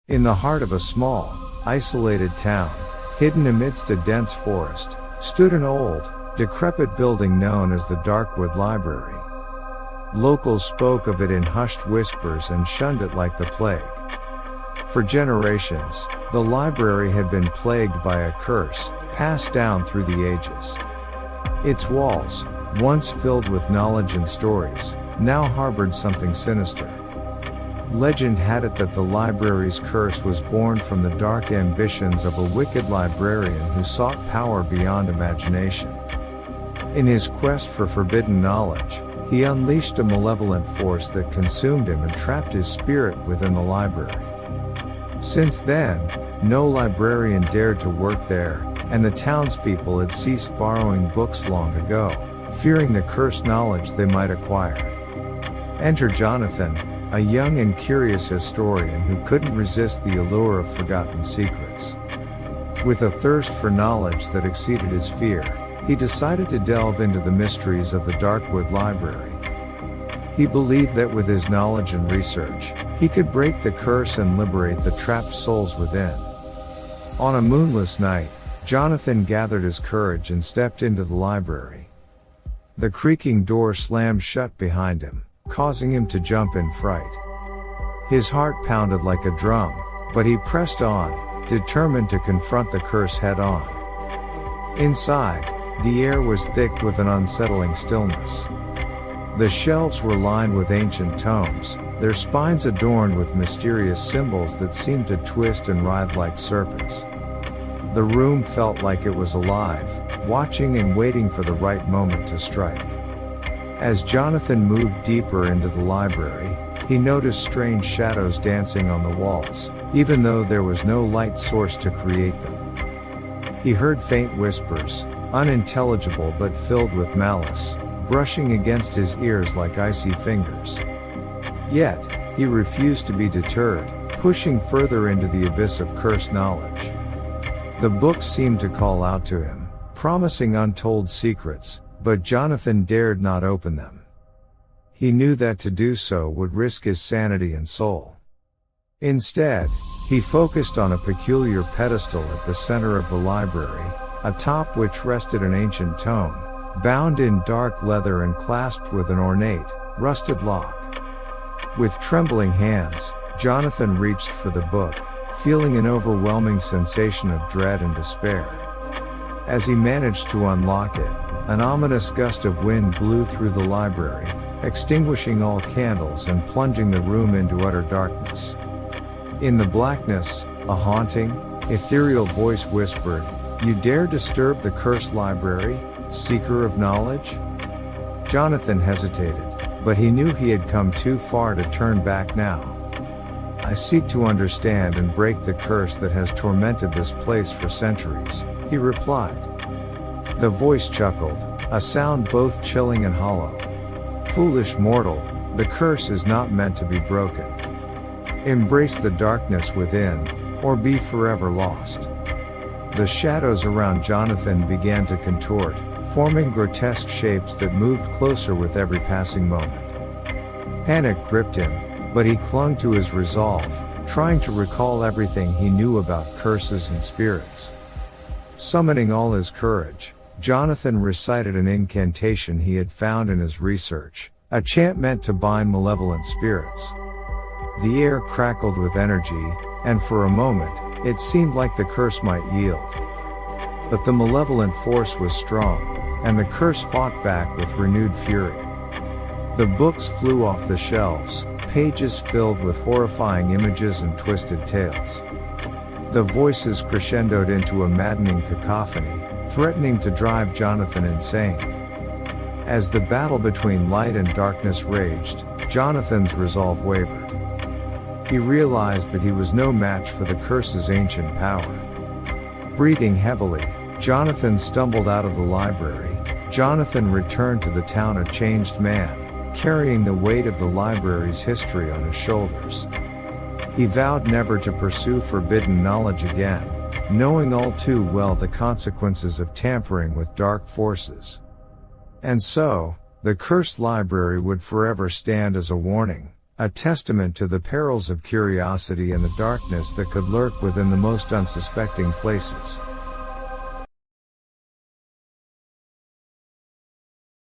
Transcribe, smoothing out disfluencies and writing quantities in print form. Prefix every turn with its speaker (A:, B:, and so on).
A: In the heart of a small, isolated town, hidden amidst a dense forest, stood an old, decrepit building known as the Darkwood Library. Locals spoke of it in hushed whispers and shunned it like the plague. For generations, the library had been plagued by a curse, passed down through the ages. Its walls, once filled with knowledge and stories, now harbored something sinister. Legend had it that the library's curse was born from the dark ambitions of a wicked librarian who sought power beyond imagination. In his quest for forbidden knowledge, he unleashed a malevolent force that consumed him and trapped his spirit within the library. Since then, no librarian dared to work there, and the townspeople had ceased borrowing books long ago, fearing the cursed knowledge they might acquire. Enter Jonathan, a young and curious historian who couldn't resist the allure of forgotten secrets. With a thirst for knowledge that exceeded his fear, he decided to delve into the mysteries of the Darkwood Library. He believed that with his knowledge and research, he could break the curse and liberate the trapped souls within. On a moonless night, Jonathan gathered his courage and stepped into the library. The creaking door slammed shut behind him, causing him to jump in fright. His heart pounded like a drum, but he pressed on, determined to confront the curse head on. Inside, the air was thick with an unsettling stillness. The shelves were lined with ancient tomes, their spines adorned with mysterious symbols that seemed to twist and writhe like serpents. The room felt like it was alive, watching and waiting for the right moment to strike. As Jonathan moved deeper into the library, he noticed strange shadows dancing on the walls, even though there was no light source to create them. He heard faint whispers, unintelligible but filled with malice, brushing against his ears like icy fingers. Yet, he refused to be deterred, pushing further into the abyss of cursed knowledge. The books seemed to call out to him, promising untold secrets, but Jonathan dared not open them. He knew that to do so would risk his sanity and soul. Instead, he focused on a peculiar pedestal at the center of the library, atop which rested an ancient tome, bound in dark leather and clasped with an ornate, rusted lock. With trembling hands, Jonathan reached for the book, feeling an overwhelming sensation of dread and despair. As he managed to unlock it, an ominous gust of wind blew through the library, extinguishing all candles and plunging the room into utter darkness. In the blackness, a haunting, ethereal voice whispered, "You dare disturb the cursed library, seeker of knowledge?" Jonathan hesitated, but he knew he had come too far to turn back now. "I seek to understand and break the curse that has tormented this place for centuries," he replied. The voice chuckled, a sound both chilling and hollow. "Foolish mortal, the curse is not meant to be broken. Embrace the darkness within, or be forever lost." The shadows around Jonathan began to contort, forming grotesque shapes that moved closer with every passing moment. Panic gripped him, but he clung to his resolve, trying to recall everything he knew about curses and spirits. Summoning all his courage, Jonathan recited an incantation he had found in his research, a chant meant to bind malevolent spirits. The air crackled with energy, and for a moment, it seemed like the curse might yield. But the malevolent force was strong, and the curse fought back with renewed fury. The books flew off the shelves, pages filled with horrifying images and twisted tales. The voices crescendoed into a maddening cacophony, threatening to drive Jonathan insane. As the battle between light and darkness raged, Jonathan's resolve wavered. He realized that he was no match for the curse's ancient power. Breathing heavily, Jonathan stumbled out of the library. Jonathan returned to the town a changed man, carrying the weight of the library's history on his shoulders. He vowed never to pursue forbidden knowledge again, knowing all too well the consequences of tampering with dark forces. And so, The cursed library would forever stand as a warning, a testament to the perils of curiosity and the darkness that could lurk within the most unsuspecting places.